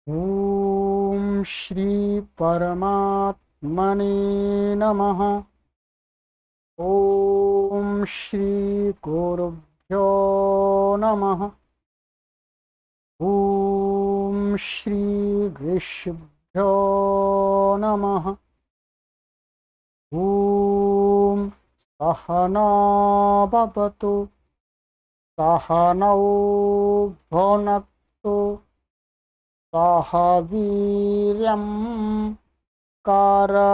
ओम श्री परमात्मने नमः। ओम श्री गुरुभ्यो नमः। ओम श्री ऋषिभ्यो नमः। ओम सहना भवतु सहनौ भुनक्तु सह वीर्यं करवावहै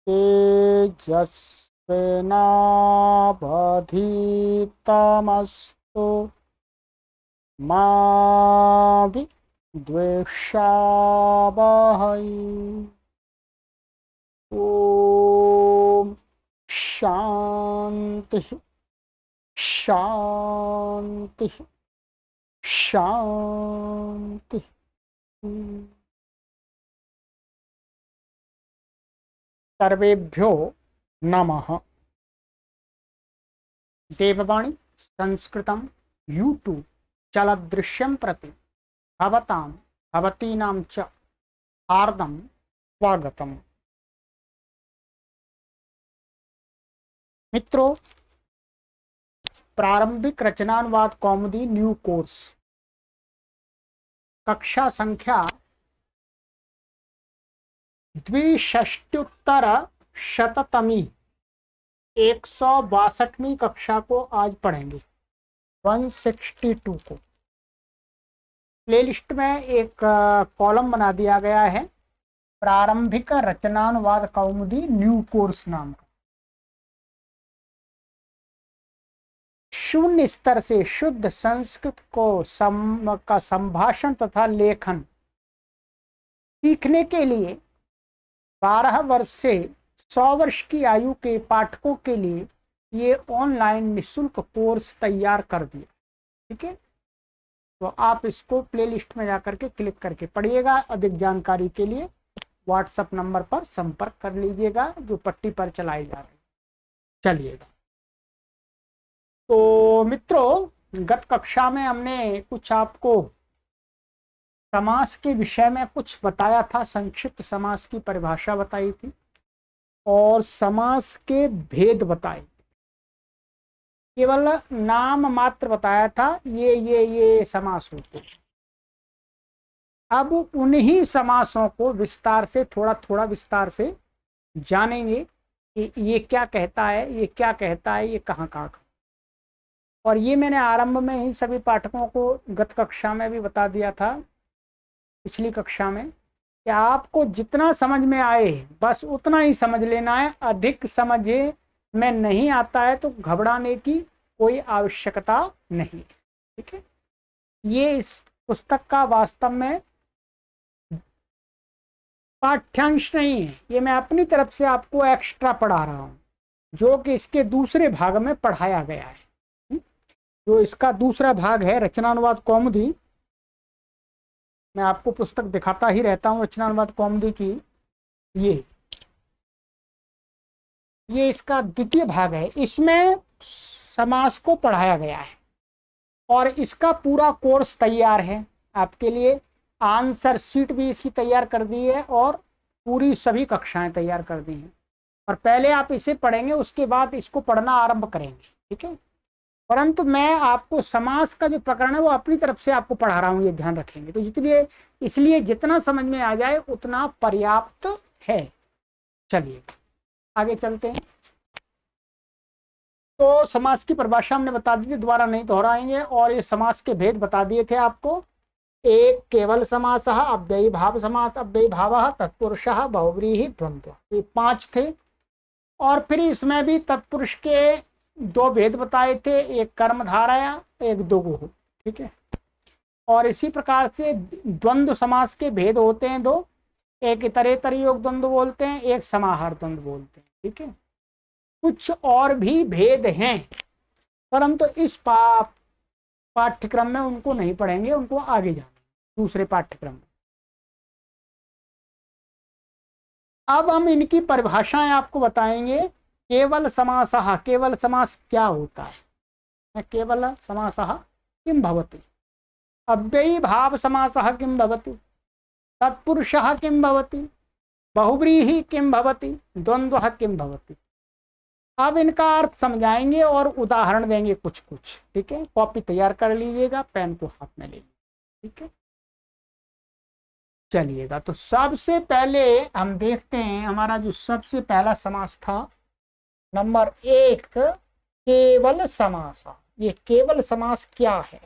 तेजस्विनावधीतमस्तु मा विद्विषावहै। ओम शांति शांति शांति। सर्वेभ्यो नमः। देववाणी संस्कृतं यूट्यूब चलदृश्यं प्रति भवतां भवतीनां च हार्दं स्वागतम्। मित्रों, प्रारंभिक रचनानुवाद कौमुदी न्यू कोर्स कक्षा संख्या 62 162वीं कक्षा को आज पढ़ेंगे। 162 को प्लेलिस्ट में एक कॉलम बना दिया गया है, प्रारंभिक रचनानुवाद कौमुदी न्यू कोर्स नाम का। शून्य स्तर से शुद्ध संस्कृत का संभाषण तथा लेखन सीखने के लिए 12 वर्ष से 100 वर्ष की आयु के पाठकों के लिए ये ऑनलाइन निःशुल्क कोर्स तैयार कर दिया। ठीक है, तो आप इसको प्लेलिस्ट में जाकर के क्लिक करके पढ़िएगा। अधिक जानकारी के लिए व्हाट्सएप नंबर पर संपर्क कर लीजिएगा जो पट्टी पर चलाई जा रही। चलिएगा, तो मित्रों, गत कक्षा में हमने कुछ आपको समास के विषय में कुछ बताया था, संक्षिप्त समास की परिभाषा बताई थी और समास के भेद बताए। केवल नाम मात्र बताया था, ये समास होते हैं। अब उन्हीं समासों को विस्तार से थोड़ा विस्तार से जानेंगे कि ये क्या कहता है, ये क्या कहता है, ये कहाँ कहाँ। और ये मैंने आरंभ में ही सभी पाठकों को गत कक्षा में भी बता दिया था, पिछली कक्षा में, कि आपको जितना समझ में आए बस उतना ही समझ लेना है। अधिक समझे में नहीं आता है तो घबराने की कोई आवश्यकता नहीं। ठीक है, ये इस पुस्तक का वास्तव में पाठ्यांश नहीं है, ये मैं अपनी तरफ से आपको एक्स्ट्रा पढ़ा रहा हूँ, जो कि इसके दूसरे भाग में पढ़ाया गया है। जो इसका दूसरा भाग है रचनानुवाद कौमुदी, मैं आपको पुस्तक दिखाता ही रहता हूँ रचनानुवाद कौमुदी की। ये इसका द्वितीय भाग है, इसमें समास को पढ़ाया गया है और इसका पूरा कोर्स तैयार है आपके लिए। आंसर शीट भी इसकी तैयार कर दी है और पूरी सभी कक्षाएं तैयार कर दी हैं। और पहले आप इसे पढ़ेंगे, उसके बाद इसको पढ़ना आरंभ करेंगे। ठीक है, परंतु मैं आपको समास का जो प्रकरण है वो अपनी तरफ से आपको पढ़ा रहा हूँ, ये ध्यान रखेंगे। तो इसलिए जितना समझ में आ जाए उतना पर्याप्त है। चलिए आगे चलते हैं। तो समास की परिभाषा हमने बता दी थी, दोबारा नहीं दोहराएंगे। और ये समास के भेद बता दिए थे आपको। एक केवल समासः, अव्ययी भाव समास, अव्ययी भावः, तत्पुरुषः, बहुव्रीहि, द्वंद्व, ये 5 थे। और फिर इसमें भी तत्पुरुष के 2 भेद बताए थे, एक कर्मधारया, एक दोगुः। ठीक है, और इसी प्रकार से द्वंद्व समास के भेद होते हैं 2, एक इतरेतर योग द्वंद्व बोलते हैं, एक समाहार द्वंद्व बोलते हैं। ठीक है, कुछ और भी भेद हैं, परंतु इस पाठ्यक्रम में उनको नहीं पढ़ेंगे, उनको आगे जाना दूसरे पाठ्यक्रम में। अब हम इनकी परिभाषाएं आपको बताएंगे। केवल समासः, केवल समास क्या होता है? केवल समासः किम भवति? अव्ययी भाव समासः किं भवति, तत्पुरुषः किं भवति, बहुव्रीहि किं भवति, द्वंद्वः किं भवति। अब इनका अर्थ समझाएंगे और उदाहरण देंगे कुछ कुछ। ठीक है, कॉपी तैयार कर लीजिएगा, पेन को हाथ में ले लीजिए। ठीक है, चलिएगा। तो सबसे पहले हम देखते हैं, हमारा जो सबसे पहला समास था नंबर 1, केवल समास। ये केवल समास क्या है?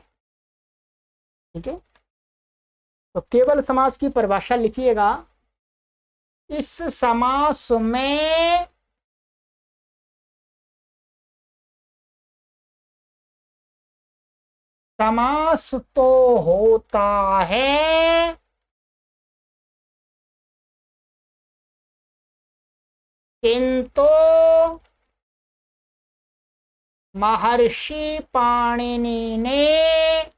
ठीक है, तो केवल समास की परिभाषा लिखिएगा। इस समास में समास तो होता है, किंतु महर्षि पाणिनि ने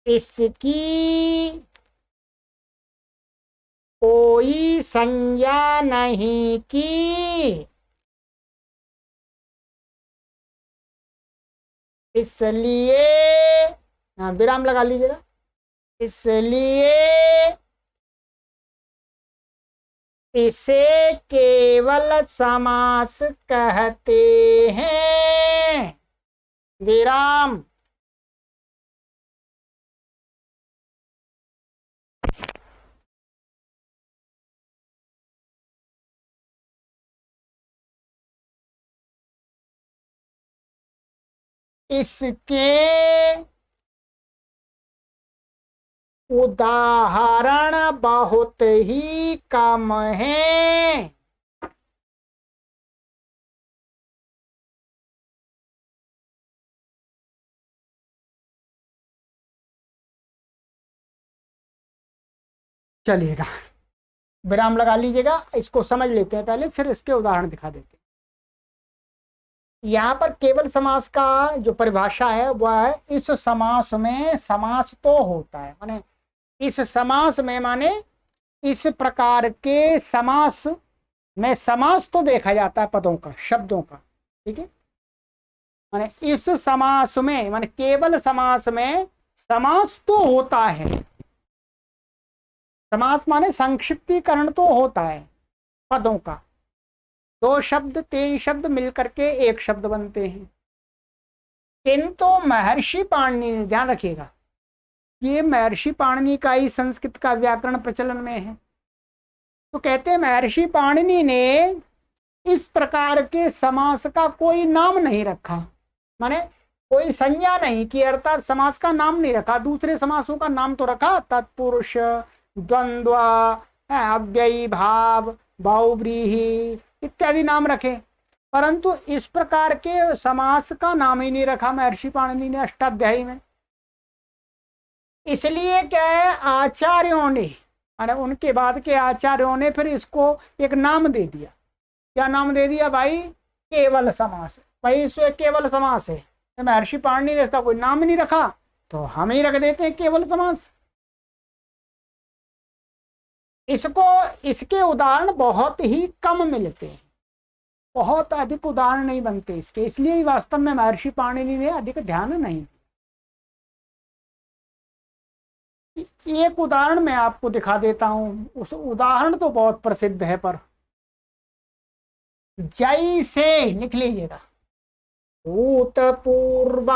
इसकी कोई संज्ञा नहीं की, इसलिए विराम लगा लीजिएगा, इसलिए इसे केवल समास कहते हैं। विराम। इसके उदाहरण बहुत ही कम हैं। चलिएगा, विराम लगा लीजिएगा, इसको समझ लेते हैं पहले, फिर इसके उदाहरण दिखा देते हैं। यहाँ पर केवल समास का जो परिभाषा है वह है, इस समास में समास तो होता है, माने इस समास में, माने इस प्रकार के समास में समास तो देखा जाता है पदों का, शब्दों का। ठीक है, माने इस समास में, माने केवल समास में समास तो होता है। समास माने संक्षिप्तीकरण तो होता है पदों का, 2 शब्द 3 शब्द मिलकर के एक शब्द बनते हैं। किंतु महर्षि पाणिनि ने, ध्यान रखिएगा, ये महर्षि पाणिनि का ही संस्कृत का व्याकरण प्रचलन में है। तो कहते हैं महर्षि पाणिनि ने इस प्रकार के समास का कोई नाम नहीं रखा, माने कोई संज्ञा नहीं की, अर्थात समास का नाम नहीं रखा। दूसरे समासों का नाम तो रखा, तत्पुरुष, द्वंद्व, अव्ययी भाव, बहुव्रीहि इत्यादि नाम रखे, परंतु इस प्रकार के समास का नाम ही नहीं रखा महर्षि पाणिनि ने अष्टाध्यायी में। इसलिए क्या है, आचार्यों ने, माने उनके बाद के आचार्यों ने फिर इसको एक नाम दे दिया। क्या नाम दे दिया भाई? केवल समास। भाई इसको केवल समास है, महर्षि पाणिनि ने इसका कोई नाम नहीं रखा, तो हम ही रख देते हैं केवल समास। इसको, इसके उदाहरण बहुत ही कम मिलते हैं, बहुत अधिक उदाहरण नहीं बनते इसके, इसलिए ही वास्तव में महर्षि पाणिनि ने अधिक ध्यान नहीं। एक उदाहरण मैं आपको दिखा देता हूं, उस उदाहरण तो बहुत प्रसिद्ध है, पर जैसे लिख लीजिएगा, भूतपूर्व।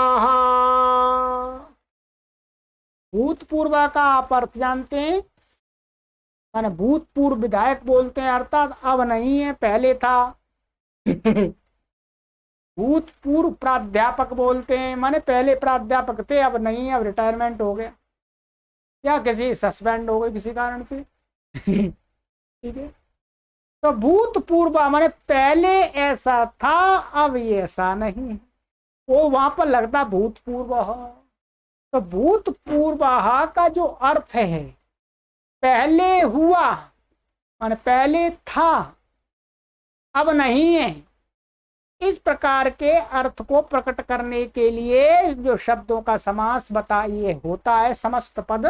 भूतपूर्व का आप अर्थ जानते हैं, माने भूतपूर्व विधायक बोलते हैं, अर्थात अब नहीं है पहले था। भूतपूर्व प्राध्यापक बोलते हैं, माने पहले प्राध्यापक थे अब नहीं है, अब रिटायरमेंट हो गया या किसी सस्पेंड हो गए किसी कारण से। ठीक है, तो भूतपूर्व माने पहले ऐसा था अब ये ऐसा नहीं है, वो वहां पर लगता भूतपूर्व। तो भूतपूर्व का जो अर्थ है, पहले हुआ माने पहले था अब नहीं है, इस प्रकार के अर्थ को प्रकट करने के लिए जो शब्दों का समास बताइए होता है समस्त पद।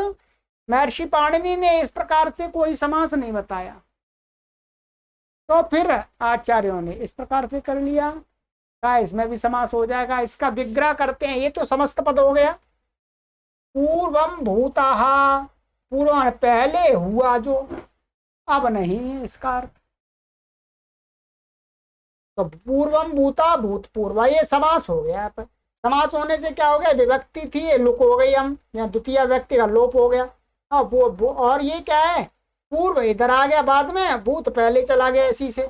महर्षि पाणिनि ने इस प्रकार से कोई समास नहीं बताया, तो फिर आचार्यों ने इस प्रकार से कर लिया। का इसमें भी समास हो जाएगा। इसका विग्रह करते हैं, ये तो समस्त पद हो गया। पूर्वम भूताः, पूर्व पहले हुआ जो, अब नहीं है इसका अर्थ। तो पूर्वम भूता भूतपूर्व, ये समास हो गया। समास होने से क्या हो गया, विभक्ति थी ये लुक हो गई, हम यहाँ द्वितीय व्यक्ति का लोप हो गया। अब वो और ये क्या है, पूर्व इधर आ गया बाद में, भूत पहले चला गया इसी से,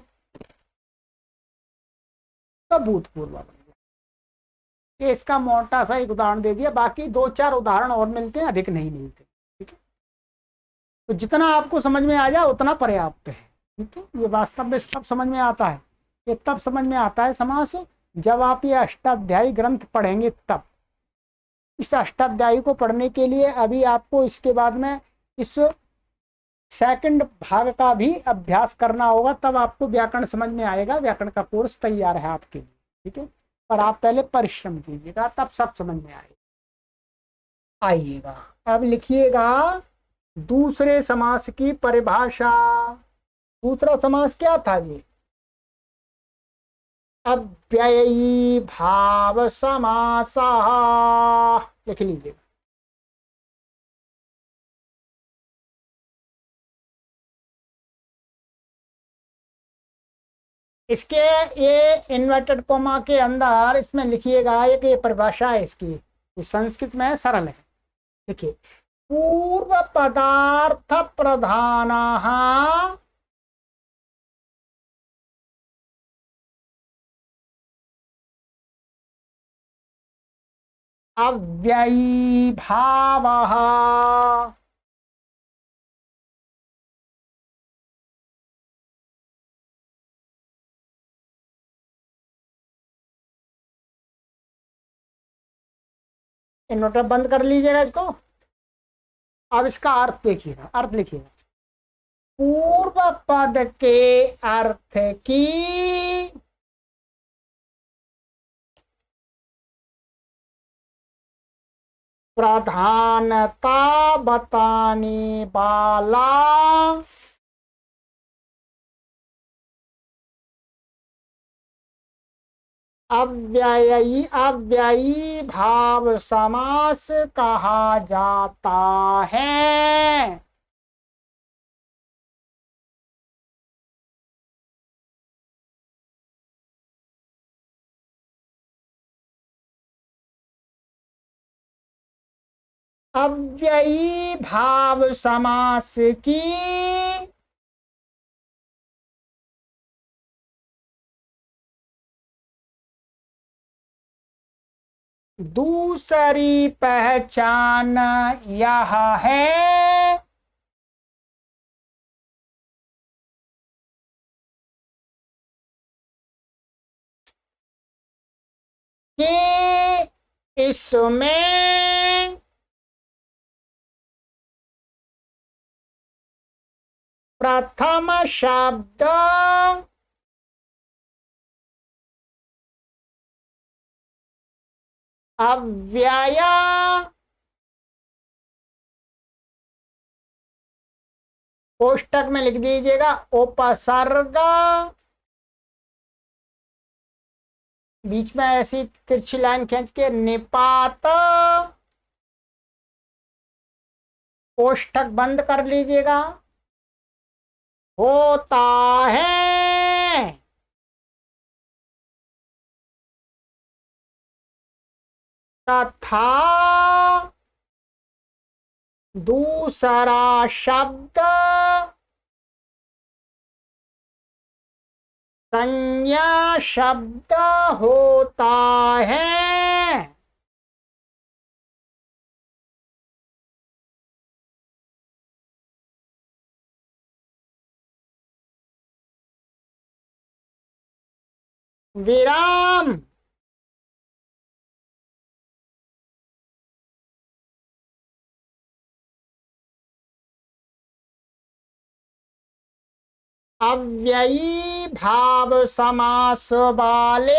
तो भूतपूर्व बन गया। ये इसका मोटा सा एक उदाहरण दे दिया, बाकी 2-4 उदाहरण और मिलते हैं, अधिक नहीं मिलते। ठीक है, तो जितना आपको समझ में आ जाए उतना पर्याप्त है। ठीक है, ये वास्तव में सब समझ में आता है। ये तब समझ में आता है समास जब आप ये अष्टाध्यायी ग्रंथ पढ़ेंगे तब। इस अष्टाध्यायी को पढ़ने के लिए अभी आपको इसके बाद में इस सेकंड भाग का भी अभ्यास करना होगा, तब आपको व्याकरण समझ में आएगा। व्याकरण का कोर्स तैयार है आपके लिए। ठीक है, पर आप पहले परिश्रम कीजिएगा, तब सब समझ में आइएगा। अब लिखिएगा दूसरे समास की परिभाषा। दूसरा समास क्या था जी, अव्ययी भाव समासः, लिख लीजिएगा। इसके ये इन्वर्टेड कोमा के अंदर इसमें लिखिएगा, एक ये परिभाषा है इसकी, ये संस्कृत में है, सरल है। देखिए, पूर्व पदार्थ प्रधानाः अव्ययी भावः। इन्वर्टर बंद कर लीजिएगा इसको। अब इसका अर्थ देखिएगा, अर्थ लिखिएगा, पूर्व पद के अर्थ की प्रधानता बताने वाला अव्ययी भाव समास कहा जाता है। अव्ययी भाव समास की दूसरी पहचान यह है कि इसमें प्रथम शब्द अव्यय कोष्टक में लिख दीजिएगा, उपसर्ग, बीच में ऐसी तिरछी लाइन खींच के निपात, कोष्टक बंद कर लीजिएगा, होता है। तथा दूसरा शब्द संज्ञा शब्द होता है। विराम। अव्ययी भाव समास वाले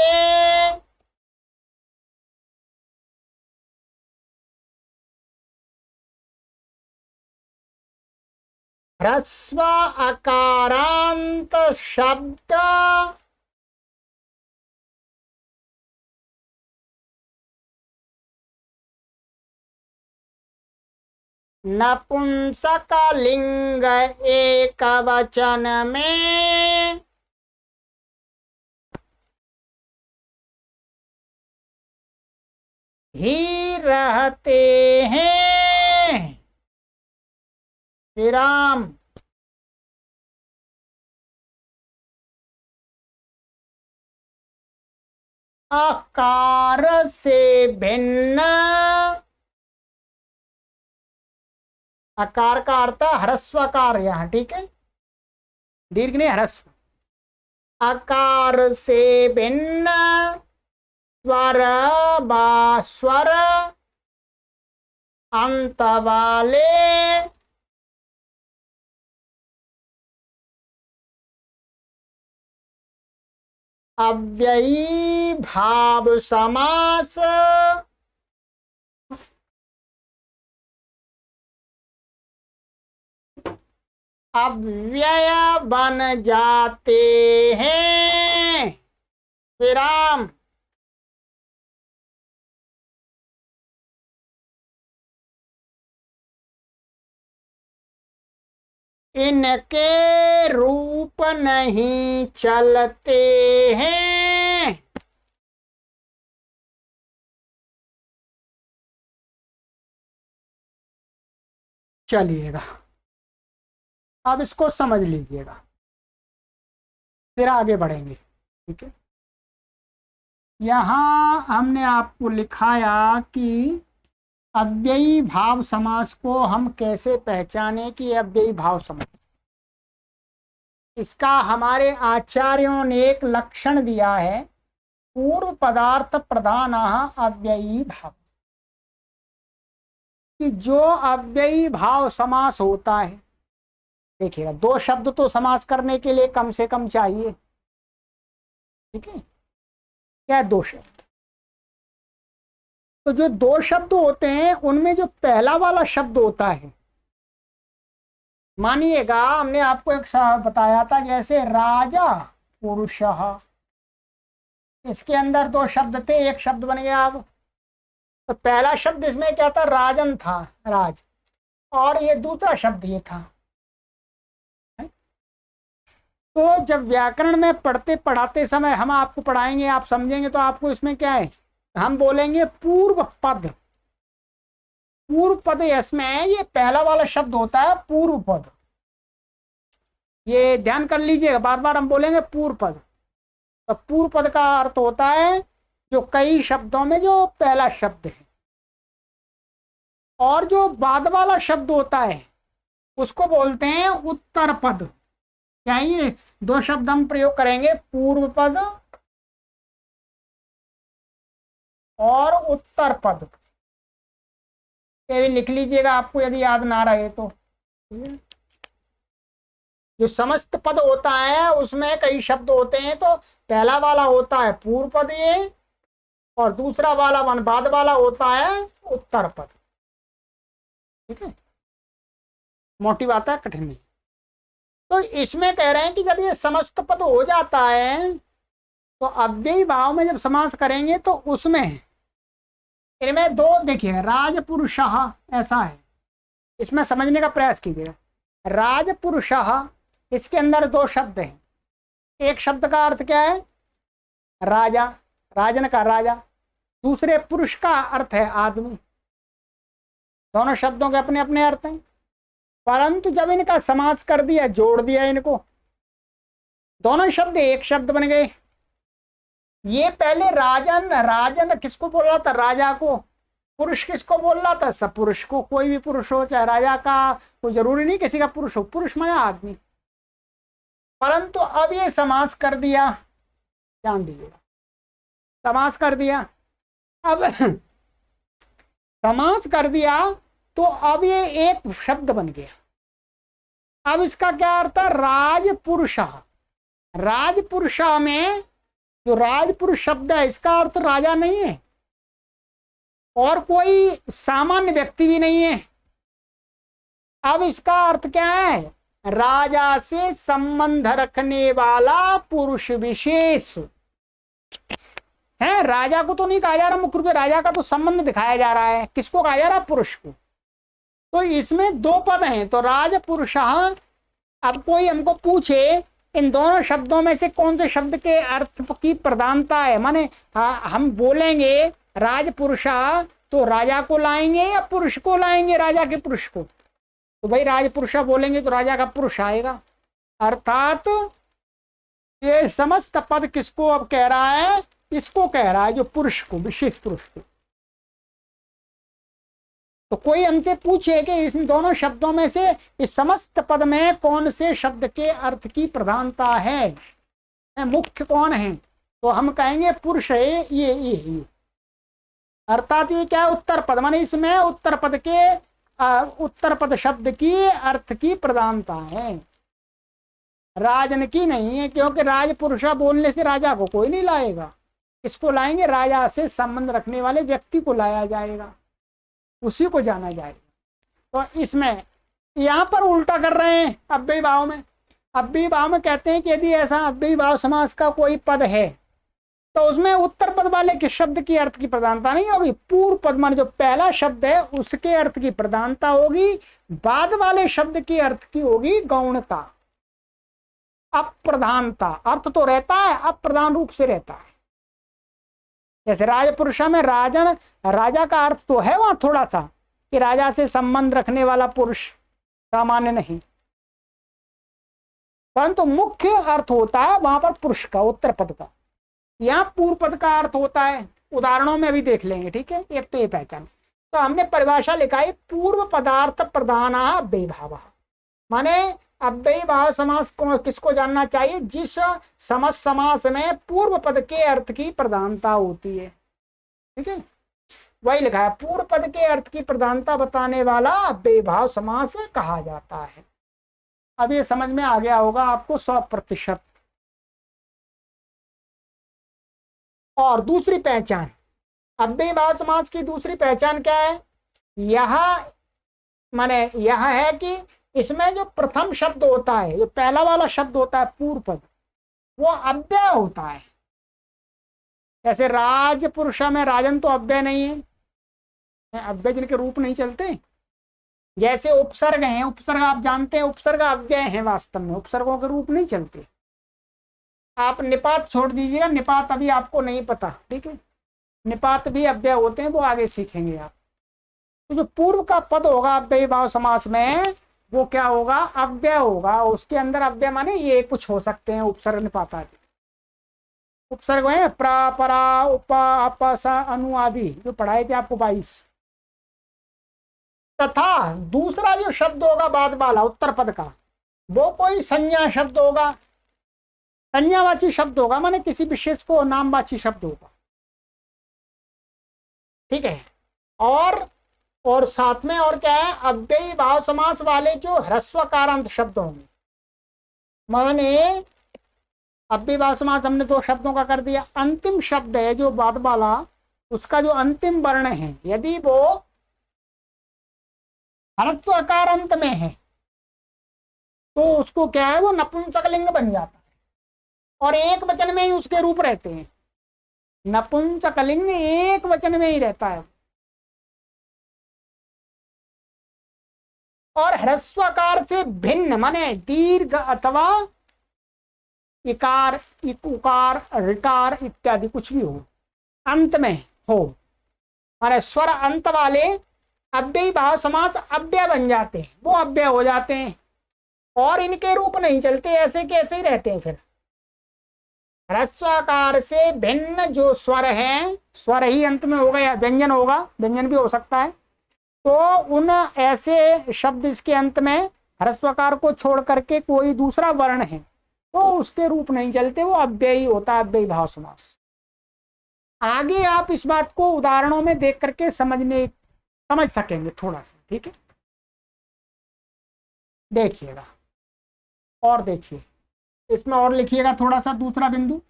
ह्रस्व अकारांत शब्द नपुंसकलिंग एक वचन में ही रहते हैं। विराम। आकार से भिन्न, आकार का अर्थ ह्रस्वकार यहाँ, ठीक है, दीर्घ नहीं ह्रस्व। आकार से भिन्न स्वर बा स्वर अंत वाले अव्ययी भाव समास अव्यय बन जाते हैं। विराम। इनके रूप नहीं चलते हैं। चलिएगा, अब इसको समझ लीजिएगा, फिर आगे बढ़ेंगे, ठीक है। यहां हमने आपको लिखाया कि अव्ययी भाव समास को हम कैसे पहचाने कि अव्ययी भाव समास। इसका हमारे आचार्यों ने एक लक्षण दिया है, पूर्व पदार्थ प्रधान अव्ययी भाव, कि जो अव्ययी भाव समास होता है, देखिएगा, दो शब्द तो समास करने के लिए कम से कम चाहिए, ठीक है, क्या दो शब्द। तो जो दो शब्द होते हैं उनमें जो पहला वाला शब्द होता है, मानिएगा हमने आपको एक बताया था, जैसे राजा पुरुषः, इसके अंदर दो शब्द थे, एक शब्द बन गया। अब तो पहला शब्द इसमें क्या था, राजन था, राज, और ये दूसरा शब्द ये था। तो जब व्याकरण में पढ़ते पढ़ाते समय हम आपको पढ़ाएंगे, आप समझेंगे, तो आपको इसमें क्या है, हम बोलेंगे पूर्व पद। पूर्व पद इसमें ये पहला वाला शब्द होता है, पूर्व पद। ये ध्यान कर लीजिएगा, बार बार हम बोलेंगे पूर्व पद। तो पूर्व पद का अर्थ होता है जो कई शब्दों में जो पहला शब्द है, और जो बाद वाला शब्द होता है उसको बोलते हैं उत्तर पद। क्या ये दो शब्द हम प्रयोग करेंगे, पूर्व पद और उत्तर पद। ये भी लिख लीजिएगा आपको यदि याद ना रहे तो। जो समस्त पद होता है उसमें कई शब्द होते हैं, तो पहला वाला होता है पूर्व पद ये, और दूसरा वाला बाद वाला होता है उत्तर पद, ठीक है। मोटी बात है, कठिन नहीं। तो इसमें कह रहे हैं कि जब ये समस्त पद हो जाता है तो अव्ययी भाव में जब समास करेंगे तो उसमें इनमें दो, देखिए राजपुरुषः ऐसा है, इसमें समझने का प्रयास कीजिएगा। राजपुरुषः, इसके अंदर दो शब्द हैं। एक शब्द का अर्थ क्या है, राजा, राजन का राजा। दूसरे पुरुष का अर्थ है आदमी। दोनों शब्दों के अपने अपने अर्थ हैं, परंतु जब इनका समास कर दिया, जोड़ दिया इनको, दोनों शब्द एक शब्द बन गए। ये पहले राजन, राजन किसको बोल रहा था, राजा को। पुरुष किसको बोल रहा था, सब पुरुष को, कोई भी पुरुष हो, चाहे राजा का, कोई जरूरी नहीं किसी का पुरुष हो, पुरुष माने आदमी। परंतु अब ये समास कर दिया, ध्यान दीजिएगा, समास कर दिया। अब समास कर दिया तो अब ये एक शब्द बन गया। अब इसका क्या अर्थ है, राजपुरुषः। राजपुरुषः में जो राजपुरुष शब्द है इसका अर्थ राजा नहीं है और कोई सामान्य व्यक्ति भी नहीं है। अब इसका अर्थ क्या है, राजा से संबंध रखने वाला पुरुष विशेष है। राजा को तो नहीं कहा जा रहा, मुख्य रूप से राजा का तो संबंध दिखाया जा रहा है, किसको कहा जा रहा है, पुरुष को। तो इसमें दो पद हैं, तो राजपुरुषः। अब कोई हमको पूछे इन दोनों शब्दों में से कौन से शब्द के अर्थ की प्रधानता है, माने हम बोलेंगे राजपुरुषः तो राजा को लाएंगे या पुरुष को लाएंगे, राजा के पुरुष को। तो भाई राजपुरुषः बोलेंगे तो राजा का पुरुष आएगा। अर्थात ये समस्त पद किसको अब कह रहा है, इसको कह रहा है जो पुरुष को, विशेष पुरुष को। तो कोई हमसे पूछे कि इन दोनों शब्दों में से इस समस्त पद में कौन से शब्द के अर्थ की प्रधानता है, मुख्य कौन है, तो हम कहेंगे पुरुष है ये। अर्थात ये क्या है, उत्तर पद, माने इसमें उत्तर पद के उत्तर पद शब्द की अर्थ की प्रधानता है, राजन की नहीं है। क्योंकि राजपुरुषा बोलने से राजा को कोई नहीं लाएगा, इसको लाएंगे राजा से संबंध रखने वाले व्यक्ति को लाया जाएगा, उसी को जाना जाएगा। तो इसमें यहाँ पर उल्टा कर रहे हैं अव्ययी भाव में। अव्ययी भाव में कहते हैं कि यदि ऐसा अव्ययी भाव समास का कोई पद है तो उसमें उत्तर पद वाले के शब्द की अर्थ की प्रधानता नहीं होगी, पूर्व पद मान जो पहला शब्द है उसके अर्थ की प्रधानता होगी, बाद वाले शब्द की अर्थ की होगी गौणता, अप्रधानता। अर्थ तो रहता है, अप्रधान रूप से रहता है। जैसे राजपुरुषा में राजन, राजा का अर्थ तो है वहां थोड़ा सा कि राजा से संबंध रखने वाला पुरुष, सामान्य नहीं, परंतु मुख्य अर्थ होता है वहां पर पुरुष का, उत्तर पद का। यहाँ पूर्व पद का अर्थ होता है, उदाहरणों में अभी देख लेंगे, ठीक है। एक तो ये पहचान, तो हमने परिभाषा लिखा है पूर्व पदार्थ प्रधान अव्ययी भाव, माने अव्ययी भाव समास को किसको जानना चाहिए, जिस समस्त समास में पूर्व पद के अर्थ की प्रधानता होती है, ठीक है। वही लिखा है, पूर्व पद के अर्थ की प्रधानता बताने वाला अव्ययी भाव समास कहा जाता है। अब ये समझ में आ गया होगा आपको 100%। और दूसरी पहचान अव्ययी भाव समास की दूसरी पहचान क्या है, यह माने यह है कि इसमें जो प्रथम शब्द होता है, जो पहला वाला शब्द होता है पूर्व पद, वो अव्यय होता है। जैसे राजपुरुषा में राजन तो अव्यय नहीं है, अव्यय जिनके रूप नहीं चलते। जैसे उपसर्ग हैं, उपसर्ग आप जानते हैं उपसर्ग अव्यय हैं, वास्तव में उपसर्गों के रूप नहीं चलते। आप निपात छोड़ दीजिएगा, निपात अभी आपको नहीं पता, ठीक है। निपात भी अव्यय होते हैं, वो आगे सीखेंगे आप। तो जो पूर्व का पद होगा अव्ययी भाव समास में, वो क्या होगा, अव्यय होगा। उसके अंदर अव्यय माने ये कुछ हो सकते हैं, उपसर्ग निपात आदि। उपसर्ग है प्रा, परा, उपा, अपा, सा, अनु आदि, जो पढ़ाए थे आपको 22। तथा दूसरा जो शब्द होगा बाद वाला उत्तर पद का, वो कोई संज्ञा शब्द होगा, संज्ञावाची शब्द होगा, माने किसी विशेष को नामवाची शब्द होगा, ठीक है। और साथ में और क्या है, अव्ययी भाव समास वाले जो ह्रस्वकारांत शब्द होंगे, माने अव्ययी भाव समास हमने दो शब्दों का कर दिया। अंतिम शब्द है जो बाद वाला, उसका जो अंतिम वर्ण है, यदि वो ह्रस्वकारांत में है तो उसको क्या है, वो नपुंसकलिंग बन जाता है, और एक वचन में ही उसके रूप रहते हैं। नपुंसकलिंग एक वचन में ही रहता है। और ह्रस्वकार से भिन्न माने दीर्घ अथवा इकार, उकार, ऋकार इत्यादि कुछ भी हो, अंत में हो, माने स्वर अंत वाले अव्ययी भाव समास अव्यय बन जाते हैं, वो अव्यय हो जाते हैं, और इनके रूप नहीं चलते, ऐसे कैसे ही रहते हैं। फिर ह्रस्वकार से भिन्न जो स्वर हैं, स्वर ही अंत में होगा या व्यंजन होगा, व्यंजन भी हो सकता है, तो उन ऐसे शब्द इसके अंत में ह्रस्वकार को छोड़ करके कोई दूसरा वर्ण है तो उसके रूप नहीं चलते, वो अव्ययी होता है, अव्ययी भाव समास। आगे आप इस बात को उदाहरणों में देख करके समझ सकेंगे थोड़ा सा, ठीक है। देखिएगा और देखिए, इसमें और लिखिएगा थोड़ा सा दूसरा बिंदु,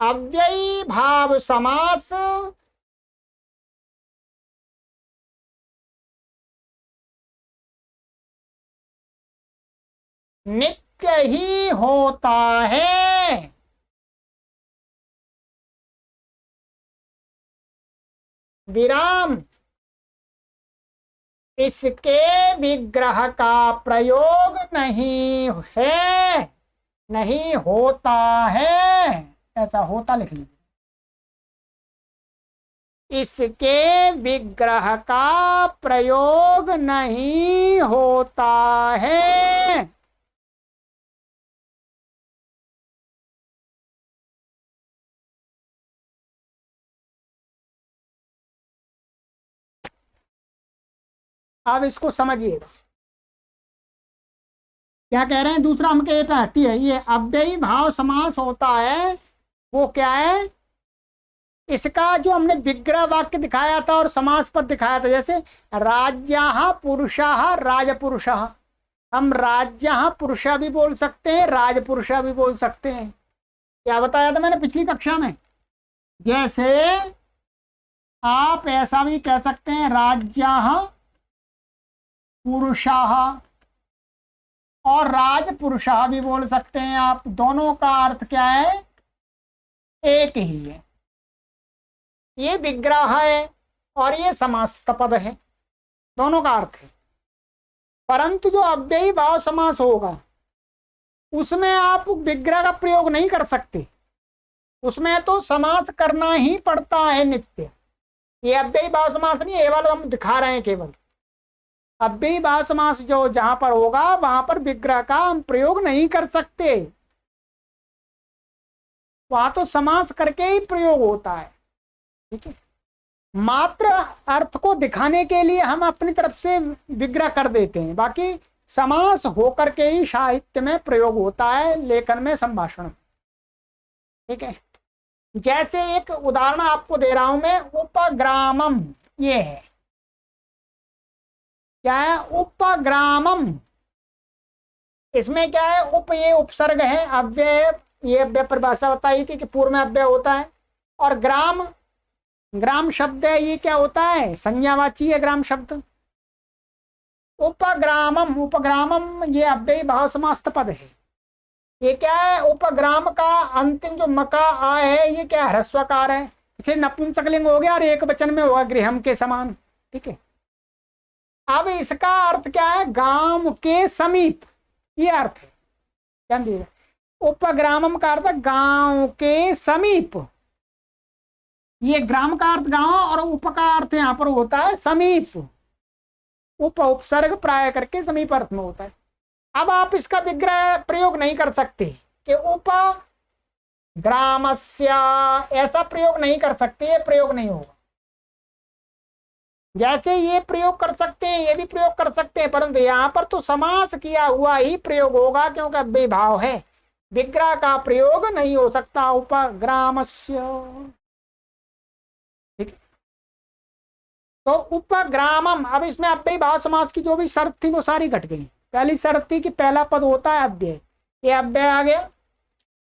अव्ययी भाव समास नित्य ही होता है। विराम, इसके विग्रह का प्रयोग नहीं है, नहीं होता है, ऐसा होता लिख लीजिए। इसके विग्रह का प्रयोग नहीं होता है। अब इसको समझिएगा क्या कह रहे हैं। दूसरा हम कहती है ये अव्ययी भाव समास होता है, वो क्या है, इसका जो हमने विग्रह वाक्य दिखाया था और समास पद दिखाया था, जैसे राज्यः पुरुषः राजपुरुषः, हम राज्यः पुरुषः भी बोल सकते हैं, राजपुरुषः भी बोल सकते हैं। क्या बताया था मैंने पिछली कक्षा में, जैसे आप ऐसा भी कह सकते हैं राज्यः पुरुषः और राजपुरुषः भी बोल सकते हैं आप, दोनों का अर्थ क्या है, एक ही है। ये विग्रह है और ये समास पद है, दोनों का अर्थ है। परंतु जो अव्ययी भाव समास होगा उसमें आप विग्रह का प्रयोग नहीं कर सकते, उसमें तो समास करना ही पड़ता है नित्य। ये अव्ययी भाव समास नहीं है, ये वाला हम दिखा रहे हैं केवल। अव्ययी भाव समास जो जहां पर होगा वहां पर विग्रह का हम प्रयोग नहीं कर सकते, वहां तो समास करके ही प्रयोग होता है। ठीक है, मात्र अर्थ को दिखाने के लिए हम अपनी तरफ से विग्रह कर देते हैं, बाकी समास होकर के ही साहित्य में प्रयोग होता है, लेखन में, संभाषण में। ठीक है, जैसे एक उदाहरण आपको दे रहा हूं मैं, उपग्रामम, ये है क्या है, उपग्रामम। इसमें क्या है, उप ये उपसर्ग है, अव्यय, ये अव्यय परिभाषा बताई थी कि पूर्व में अव्यय होता है, और ग्राम, ग्राम शब्द है, ये क्या होता है, संज्ञावाची है ग्राम शब्द। उपग्रामम, उपग्रामम ये अव्ययी भाव समास पद है। ये क्या है, उपग्राम का अंतिम जो मका आ है ये क्या है, ह्रस्वकार है, इसे नपुंसकलिंग हो गया और एक वचन में होगा गृहम के समान। ठीक है, अब इसका अर्थ क्या है, गांव के समीप, ये अर्थ है, ध्यान दीजिए। उपग्रामम का अर्थ गांव के समीप, ये ग्राम का अर्थ गांव और उप का अर्थ यहां पर होता है समीप, उप उपसर्ग प्राय करके समीप अर्थ में होता है। अब आप इसका विग्रह प्रयोग नहीं कर सकते कि उप ग्रामस्य, ऐसा प्रयोग नहीं कर सकते, ये प्रयोग नहीं होगा। जैसे ये प्रयोग कर सकते हैं ये भी प्रयोग कर सकते हैं, परंतु यहाँ पर तो समास किया हुआ ही प्रयोग होगा, क्योंकि अव्ययी भाव है, विग्रह का प्रयोग नहीं हो सकता। उपग्रामस्य, ठीक, तो उपग्रामम। अब इसमें अव्ययी भाव समास की जो भी शर्त थी वो सारी घट गई। पहली शर्त थी कि पहला पद होता है अव्यय, ये अव्यय आ गया।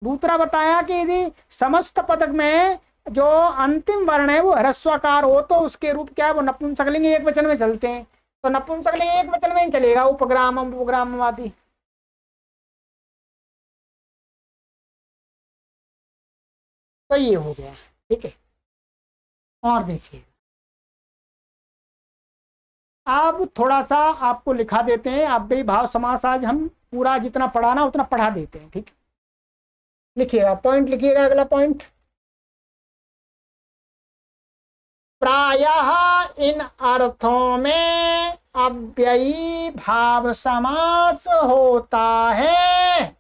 दूसरा बताया कि यदि समस्त पद में जो अंतिम वर्ण है वो ह्रस्वकार हो तो उसके रूप क्या है, वो नपुंसकलिंग एक वचन में चलते हैं, तो नपुंसकलिंग एक वचन में ही चलेगा, उपग्रामम, उपग्रामम आदि। तो ये हो गया। ठीक है, और देखिए अब थोड़ा सा आपको लिखा देते हैं अव्ययी भाव समास। आज हम पूरा जितना पढ़ाना उतना पढ़ा देते हैं। ठीक है, लिखिएगा, पॉइंट लिखिएगा, अगला पॉइंट, प्रायः इन अर्थों में अव्ययी भाव समास होता है।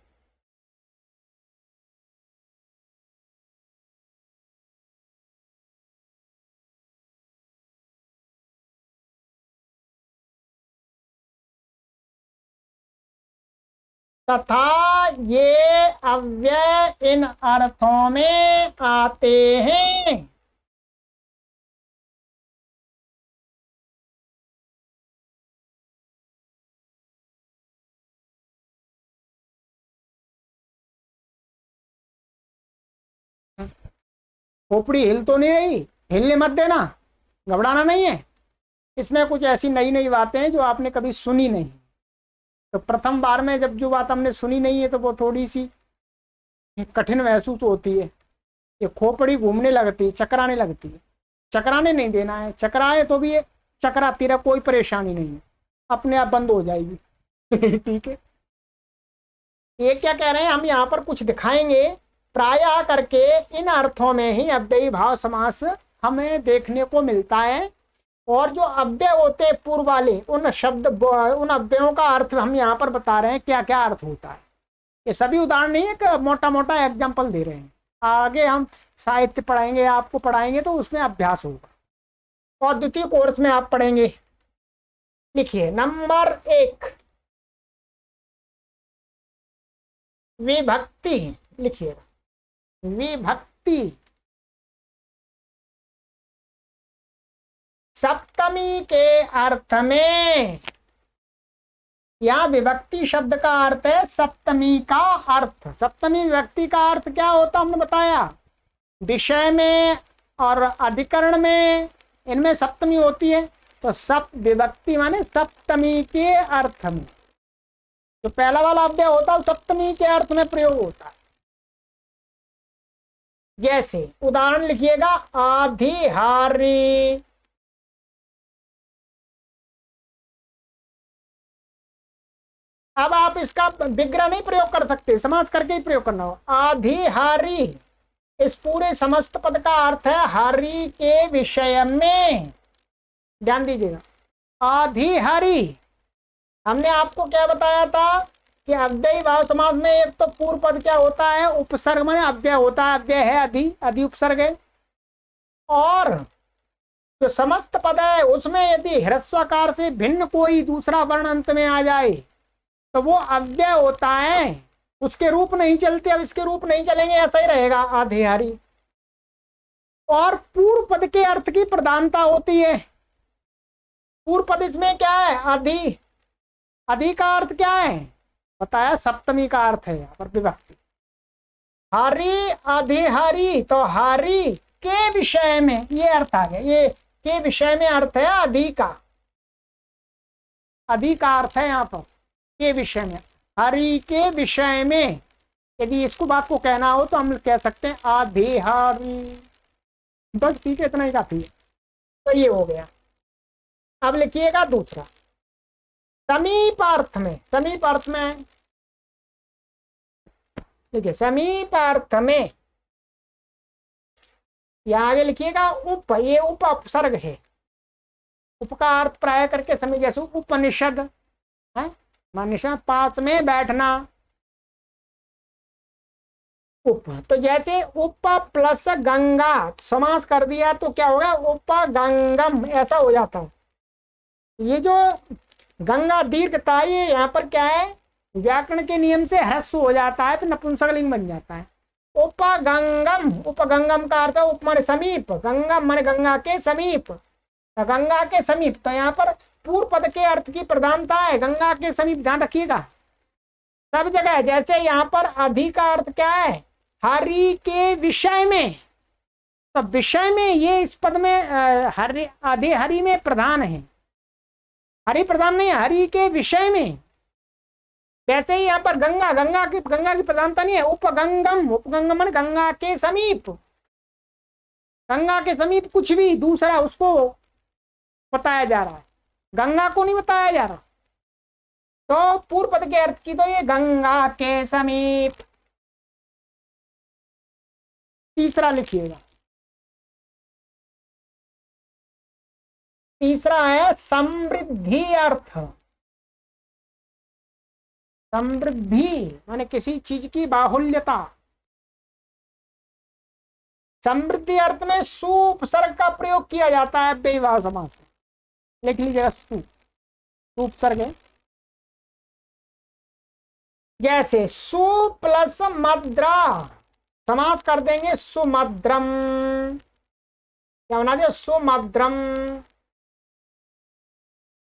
तथा ये अव्यय इन अर्थों में आते हैं। खोपड़ी हिल तो नहीं रही, हिलने मत देना, घबराना नहीं है। इसमें कुछ ऐसी नई नई बातें हैं जो आपने कभी सुनी नहीं, तो प्रथम बार में जब जो बात हमने सुनी नहीं है तो वो थोड़ी सी कठिन महसूस होती है, ये खोपड़ी घूमने लगती है, चकराने लगती है। चकराने नहीं देना है, चकराए तो भी ये चकराती रहे, कोई परेशानी नहीं है, अपने आप बंद हो जाएगी। ठीक है, ये क्या कह रहे हैं, हम यहाँ पर कुछ दिखाएंगे। प्रायः करके इन अर्थों में ही अव्ययी भाव समास हमें देखने को मिलता है, और जो अव्यय होते हैं पूर्व वाले उन शब्द उन अव्ययों का अर्थ हम यहाँ पर बता रहे हैं क्या क्या अर्थ होता है। ये सभी उदाहरण नहीं है कि मोटा मोटा एग्जाम्पल दे रहे हैं, आगे हम साहित्य पढ़ाएंगे, आपको पढ़ाएंगे तो उसमें अभ्यास होगा, और द्वितीय कोर्स में आप पढ़ेंगे। लिखिए नंबर 1 विभक्ति, लिखिएगा विभक्ति सप्तमी के अर्थ में, यहां विभक्ति शब्द का अर्थ है सप्तमी का अर्थ। सप्तमी विभक्ति का अर्थ क्या होता हमने बताया, विषय में और अधिकरण में, इनमें सप्तमी होती है। तो सप्त विभक्ति माने सप्तमी के अर्थ में, तो पहला वाला अव्यय होता है सप्तमी के अर्थ में प्रयोग होता है। जैसे उदाहरण लिखिएगा आधिहारी, अब आप इसका विग्रह नहीं प्रयोग कर सकते, समास करके ही प्रयोग करना हो। आधिहारी, इस पूरे समस्त पद का अर्थ है हरि के विषय में, ध्यान दीजिएगा। आधिहारी, हमने आपको क्या बताया था कि अव्ययी भाव समास में एक तो पूर्व पद क्या होता है, उपसर्ग माने अव्यय होता है, अव्यय है अधि, अधि उपसर्ग है, और जो समस्त पद है उसमें यदि ह्रस्वकार से भिन्न कोई दूसरा वर्ण अंत में आ जाए तो वो अव्यय होता है, उसके रूप नहीं चलते। अब इसके रूप नहीं चलेंगे, ऐसा ही रहेगा आधिहारी। और पूर्व पद के अर्थ की प्रधानता होती है। पूर्व पद इसमें क्या है, अधि, अधि का अर्थ क्या है बताया, सप्तमी का अर्थ है यहाँ पर विभक्ति। हरि अधिहरि, तो हरि के विषय में ये अर्थ आ गया, ये के विषय में अर्थ है अधि का, अधि का अर्थ है यहाँ पर के विषय में, हरि के विषय में। यदि इसको बात को कहना हो तो हम कह सकते हैं अधिहरि, बस ठीक है, इतना ही काफी है। तो ये हो गया। अब लिखिएगा दूसरा समीप अर्थ में, समीप अर्थ में देखिए समीप अर्थ में यहां आगे लिखिएगा उप, ये उप उपसर्ग है, उप का अर्थ प्राय करके समीप, जैसे उपनिषद है, मनुष्य पास में बैठना, उप। तो जैसे उप प्लस गंगा समास कर दिया तो क्या होगा, उपगंगम ऐसा हो जाता है। ये जो गंगा दीर्घता, ये यहाँ पर क्या है, व्याकरण के नियम से ह्रस्व हो जाता है तो नपुंसकलिंग बन जाता है। उपगंगम, उपगंगम का अर्थ उप माने समीप, गंगा माने गंगा के समीप, गंगा के समीप। तो यहाँ पर पूर्व पद के अर्थ की प्रधानता है, गंगा के समीप, ध्यान रखिएगा सब जगह। जैसे यहाँ पर अधि का अर्थ क्या है, हरि के विषय में, तो विषय में ये इस पद में हरि, अधि हरि में प्रधान है, हरि प्रधान नहीं, हरि के विषय में। वैसे ही यहाँ पर गंगा, गंगा की प्रधानता नहीं है, उपगंगम, उपगंगम माने गंगा के समीप, गंगा के समीप कुछ भी दूसरा उसको बताया जा रहा है, गंगा को नहीं बताया जा रहा। तो पूर्व पद के अर्थ की तो ये गंगा के समीप। तीसरा लिखिएगा, तीसरा है समृद्धि अर्थ। समृद्धि माने किसी चीज की बाहुल्यता। समृद्धि अर्थ में सु उपसर्ग का प्रयोग किया जाता है अव्ययी भाव समास में, लिख लीजिएगा सु उपसर्ग है। जैसे सु प्लस मद्रा समास कर देंगे सुमद्रम, क्या बना दिया, सुमद्रम।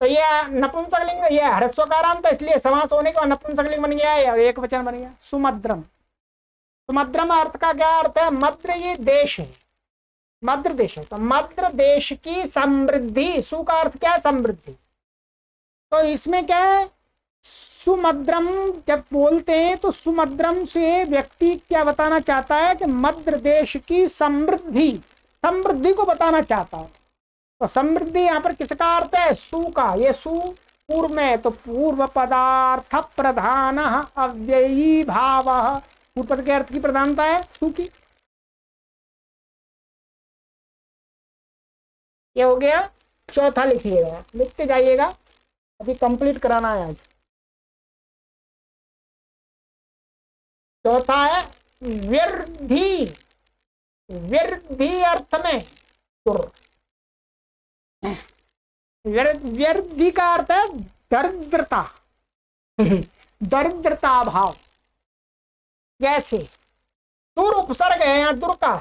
तो ये नपुंसकलिंग, ये ह्रस्वकारांत, इसलिए समास होने के बाद नपुंसकलिंग बन गया है, एक वचन बन गया सुमद्रम। सुमद्रम अर्थ का क्या अर्थ है, मद्र ये देश है, मद्र देश है, तो मद्र देश की समृद्धि, सु का अर्थ क्या है, समृद्धि। तो इसमें क्या है, सुमद्रम जब बोलते हैं तो सुमद्रम से व्यक्ति क्या बताना चाहता है कि मद्र देश की समृद्धि, समृद्धि को बताना चाहता हूं। तो समृद्धि यहाँ पर किसका अर्थ है? सु का। ये सु पूर्व में, तो पूर्व पदार्थ प्रधान अव्ययी भाव। पूर्व पद के अर्थ की प्रधानता है सु की। ये हो गया। चौथा लिखिएगा, लिखते जाइएगा, अभी कंप्लीट कराना है आज। चौथा है वृद्धि। वृद्धि अर्थ में वृद्धि का अर्थ है दरिद्रता। दरिद्रता भाव। जैसे दुर उपसर्ग है, यहाँ दुर का,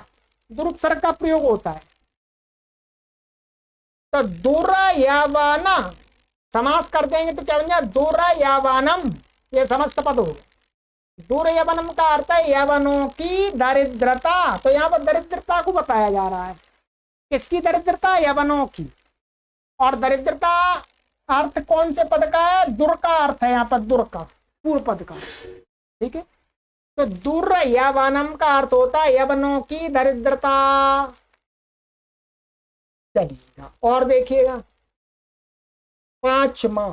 दुर उपसर्ग का प्रयोग होता है। तो दुर यावाना समास कर देंगे तो क्या बन जाए? दुर यावानम। ये समस्त पद हो। दुर यवनम का अर्थ है यवनों की दरिद्रता। तो यहाँ पर दरिद्रता को बताया जा रहा है। किसकी दरिद्रता? यवनों की। और दरिद्रता अर्थ कौन से पद का है? दुर का अर्थ है यहाँ पर, दुर का, पूर्व पद का। ठीक है, तो दुर यवनम का अर्थ होता है यवनों की दरिद्रता। चलिएगा और देखिएगा, पांचवा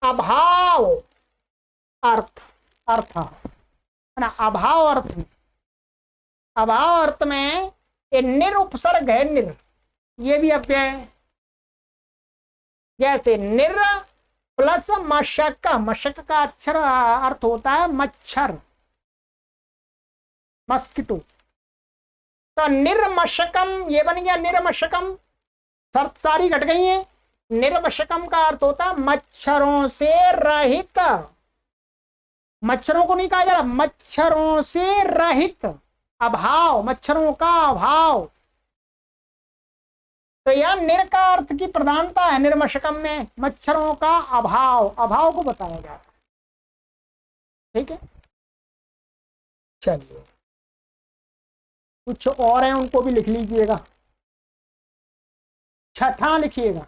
अभाव अर्थ। अर्थ है ना, अभाव अर्थ में, अभाव अर्थ में ये निर उपसर्ग है, निर, ये भी अव्यय है। जैसे निर प्लस मशक, मशक का अक्षर अर्थ होता है मच्छर, मस्किटो। तो निर्मशकम ये बन गया निर्मशकम। शर्त सारी घट गई है। निर्मशकम का अर्थ होता है मच्छरों से रहित। मच्छरों को नहीं कहा जा रहा, मच्छरों से रहित। अभाव, मच्छरों का अभाव। तो यह निर का अर्थ की प्रधानता है। निर्मशकम में मच्छरों का अभाव, अभाव को बताया जा रहा है। ठीक है, चलिए कुछ और है, उनको भी लिख लीजिएगा। छठा लिखिएगा,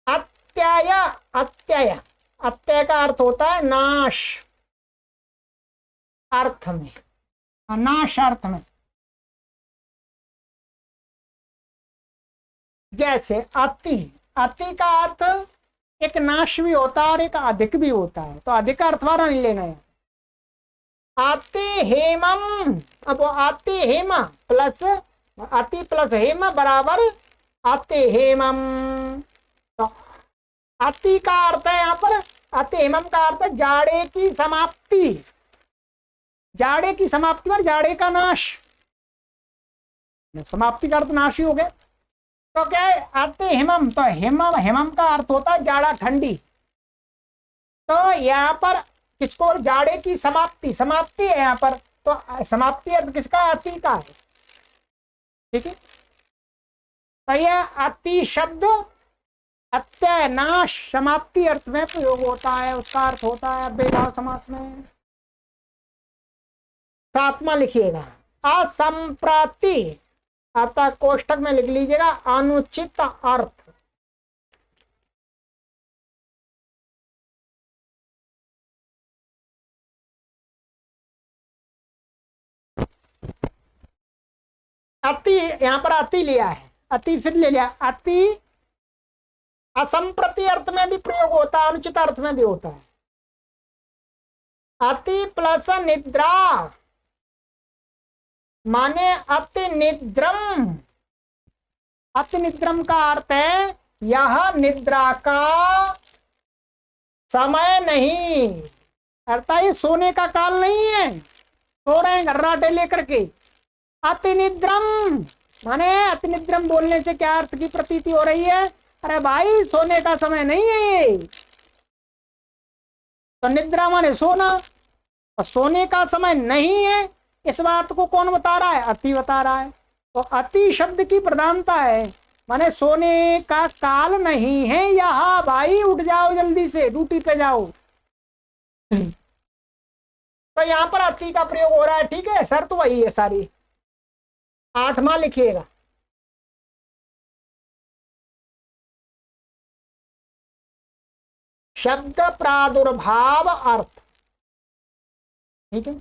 अत्यय। अत्यय, अत्यय का अर्थ होता है नाश। अर्थ में, नाश अर्थ में। जैसे अति, अति का अर्थ एक नाश भी होता है और एक अधिक भी होता है। तो अधिक अर्थ वाला नहीं लेना है। अति हेमम, अब अति हेम प्लस अति प्लस हेम बराबर अति हेमम। तो अति का अर्थ है यहाँ पर, अति हेमम का अर्थ है जाड़े की समाप्ति। जाड़े की समाप्ति पर जाड़े का नाश, समाप्ति का अर्थ नाश ही हो गया। तो क्या है अति हेमम? तो हेमम, हेमम का अर्थ होता है जाड़ा, ठंडी। तो यहाँ पर किसको? जाड़े की समाप्ति, समाप्ति है यहाँ पर। तो समाप्ति अर्थ किसका? अति का है। ठीक है, तो यह अति शब्द अत्यय, नाश, समाप्ति अर्थ में प्रयोग होता है। उसका अर्थ होता है बेभाव समास में। सातवां लिखिएगा, असंप्रति। अतः कोष्ठक में लिख लीजिएगा अनुचित अर्थ। अति, यहां पर अति लिया है, अति फिर ले लिया। अति असंप्रति अर्थ में भी प्रयोग होता है, अनुचित अर्थ में भी होता है। अति प्लस निद्रा माने अति निद्रम। अति निद्रम का अर्थ है यह निद्रा का समय नहीं, अर्थात ये सोने का काल नहीं है। सो रहे हैं घर्राटे लेकर के। अति निद्रम माने, अति निद्रम बोलने से क्या अर्थ की प्रतीति हो रही है? अरे भाई सोने का समय नहीं है ये। तो निद्रा माने सोना, और सोने का समय नहीं है, इस बात को कौन बता रहा है? अति बता रहा है। तो अति शब्द की प्रधानता है, माने सोने का काल नहीं है यहाँ। भाई उठ जाओ, जल्दी से ड्यूटी पे जाओ। तो यहाँ पर अति का प्रयोग हो रहा है। ठीक है, शर्त तो वही है सारी। आठवां लिखिएगा, शब्द प्रादुर्भाव अर्थ। ठीक है।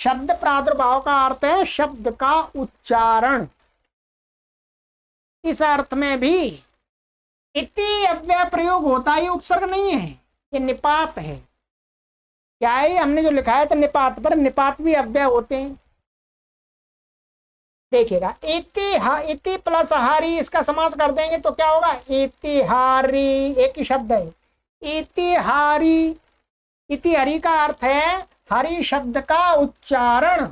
शब्द प्रादुर्भाव का अर्थ है शब्द का उच्चारण। इस अर्थ में भी इति अव्यय प्रयोग होता है, ये उपसर्ग नहीं है, ये निपात है। क्या है, हमने जो लिखा है तो निपात, पर निपात भी अव्यय होते हैं। देखिएगा, इति प्लस हारी, इसका समास कर देंगे तो क्या होगा, इतिहारी, एक ही शब्द है इतिहारी। इतिहारी का अर्थ है हरि शब्द का उच्चारण।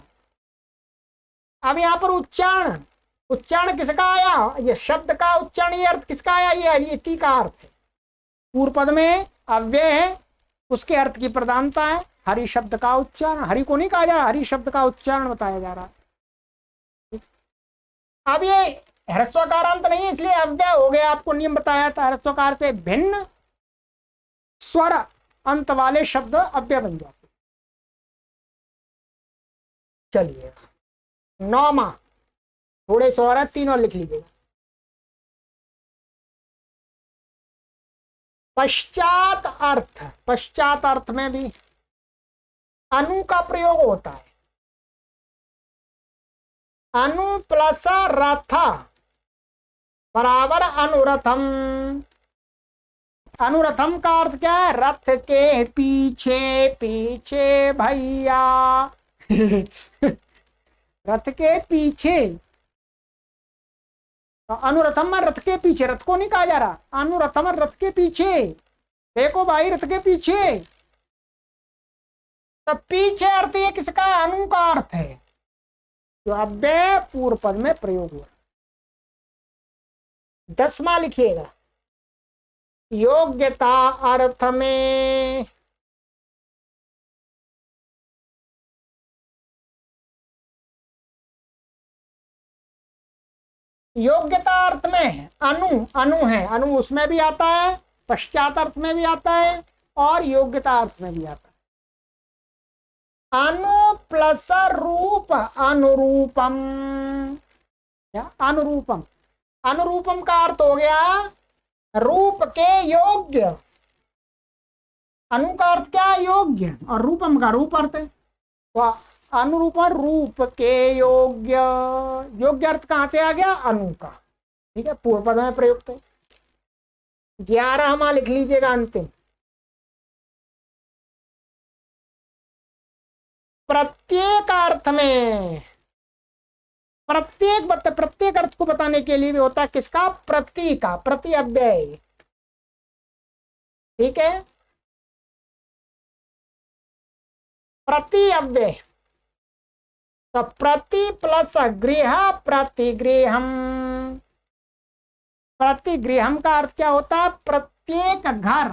अब यहां पर उच्चारण, उच्चारण किसका आया, ये शब्द का उच्चारण, ये अर्थ किसका आया, ये इति का अर्थ है। पूर्व पद में अव्यय है, उसके अर्थ की प्रधानता है हरि शब्द का उच्चारण। हरि को नहीं कहा जा रहा, हरि शब्द का उच्चारण बताया जा रहा है। अब ये ह्रस्वकारांत नहीं है, इसलिए अव्यय हो गया। आपको नियम बताया था, ह्रस्वकार से भिन्न स्वर अंत वाले शब्द अव्यय बन जाते। चलिए 9वां, थोड़े सौ और 3 और लिख लीजिएगा। पश्चात अर्थ, पश्चात अर्थ में भी अनु का प्रयोग होता है। अनु प्लस रथ बराबर अनुरथम। अनुरथम का अर्थ क्या है, रथ के पीछे पीछे भैया रथ के पीछे, तो अनुरथम रथ के पीछे, रथ को नहीं कहा जा रहा, अनुरथम रथ के पीछे। देखो भाई, रथ के पीछे, तो पीछे अर्थ ये किसका, अनु का अर्थ है, जो अव्यय पूर्व पद में प्रयोग हुआ। 10वां लिखिएगा, योग्यता अर्थ में योग्यता अर्थ में अनु, अनु है, अनु उसमें भी आता है, पश्चात अर्थ में भी आता है और योग्यता अर्थ में भी आता है। अनु प्लस रूप अनुरूपम, क्या अनुरूपम, अनुरूपम का अर्थ हो गया रूप के योग्य। अनु का अर्थ क्या है, योग्य, और रूपम का रूप अर्थ है, तो अनुरूप रूप के योग्य। योग्य अर्थ कहां से आ गया, अनु का, ठीक है, पूर्व पद में प्रयुक्त है। 11वां लिख लीजिएगा अंतिम, प्रत्येक अर्थ में, प्रत्येक अर्थ को बताने के लिए भी होता है किसका, प्रति का, प्रति अव्यय, ठीक है, प्रति अव्यय। तो प्रति प्लस गृह प्रतिगृहम, प्रतिगृहम का अर्थ क्या होता है, प्रत्येक घर,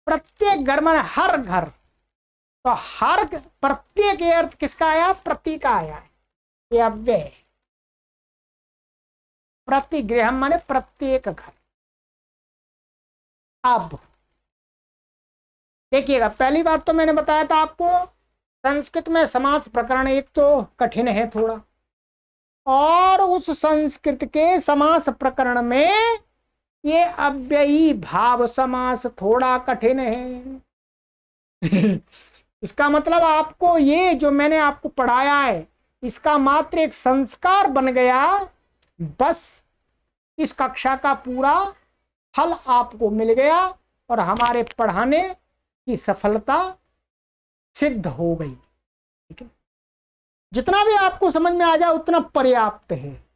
प्रत्येक घर माने हर घर, तो हर प्रत्येक अर्थ किसका आया, प्रति का आया है, ये अव्यय। प्रतिगृहम माने प्रत्येक घर। अब देखिएगा, पहली बात तो मैंने बताया था आपको, संस्कृत में समास प्रकरण एक तो कठिन है थोड़ा, और उस संस्कृत के समास प्रकरण में ये अव्ययी भाव समास थोड़ा कठिन है इसका मतलब आपको ये जो मैंने आपको पढ़ाया है, इसका मात्र एक संस्कार बन गया, बस इस कक्षा का पूरा फल आपको मिल गया और हमारे पढ़ाने की सफलता सिद्ध हो गई, ठीक है। जितना भी आपको समझ में आ जाए उतना पर्याप्त है।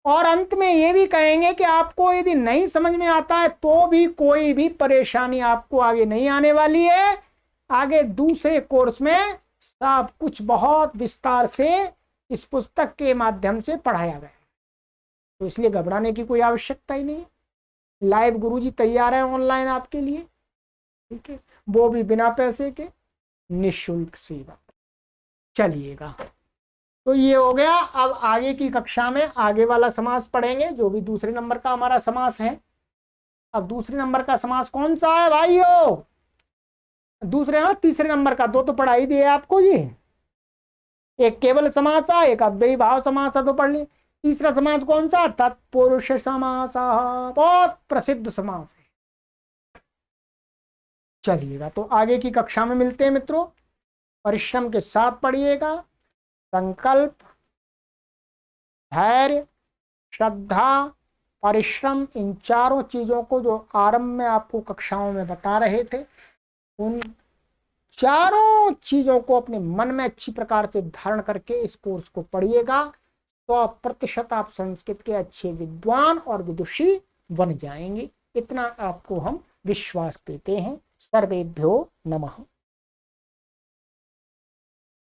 और अंत में ये भी कहेंगे कि आपको यदि नहीं समझ में आता है तो भी कोई भी परेशानी आपको आगे नहीं आने वाली है। आगे दूसरे कोर्स में सब कुछ बहुत विस्तार से इस पुस्तक के माध्यम से पढ़ाया गया है, तो इसलिए घबराने की कोई आवश्यकता ही नहीं है। लाइव गुरुजी तैयार है ऑनलाइन आपके लिए, ठीक है, वो भी बिना पैसे के, निःशुल्क सेवा। चलिएगा, तो ये हो गया। अब आगे की कक्षा में आगे वाला समास पढ़ेंगे, जो भी दूसरे नंबर का हमारा समास है। अब दूसरे नंबर का समास कौन सा है भाइयों, दूसरे, हाँ, तीसरे नंबर का, दो तो पढ़ाई दिए आपको जी, एक केवल समास है, एक अव्ययी भाव समास है, तो पढ़ ली। तीसरा समास कौन सा, तत्पुरुष समास, बहुत प्रसिद्ध समास है। चलिएगा, तो आगे की कक्षा में मिलते हैं मित्रों। परिश्रम के साथ पढ़िएगा। संकल्प, धैर्य, श्रद्धा, परिश्रम, इन चारों चीजों को जो आरंभ में आपको कक्षाओं में बता रहे थे, उन चारों चीजों को अपने मन में अच्छी प्रकार से धारण करके इस कोर्स को पढ़िएगा। 100% आप संस्कृत के अच्छे विद्वान और विदुषी बन जाएंगे, इतना आपको हम विश्वास देते हैं। सर्वेभ्यो नमः।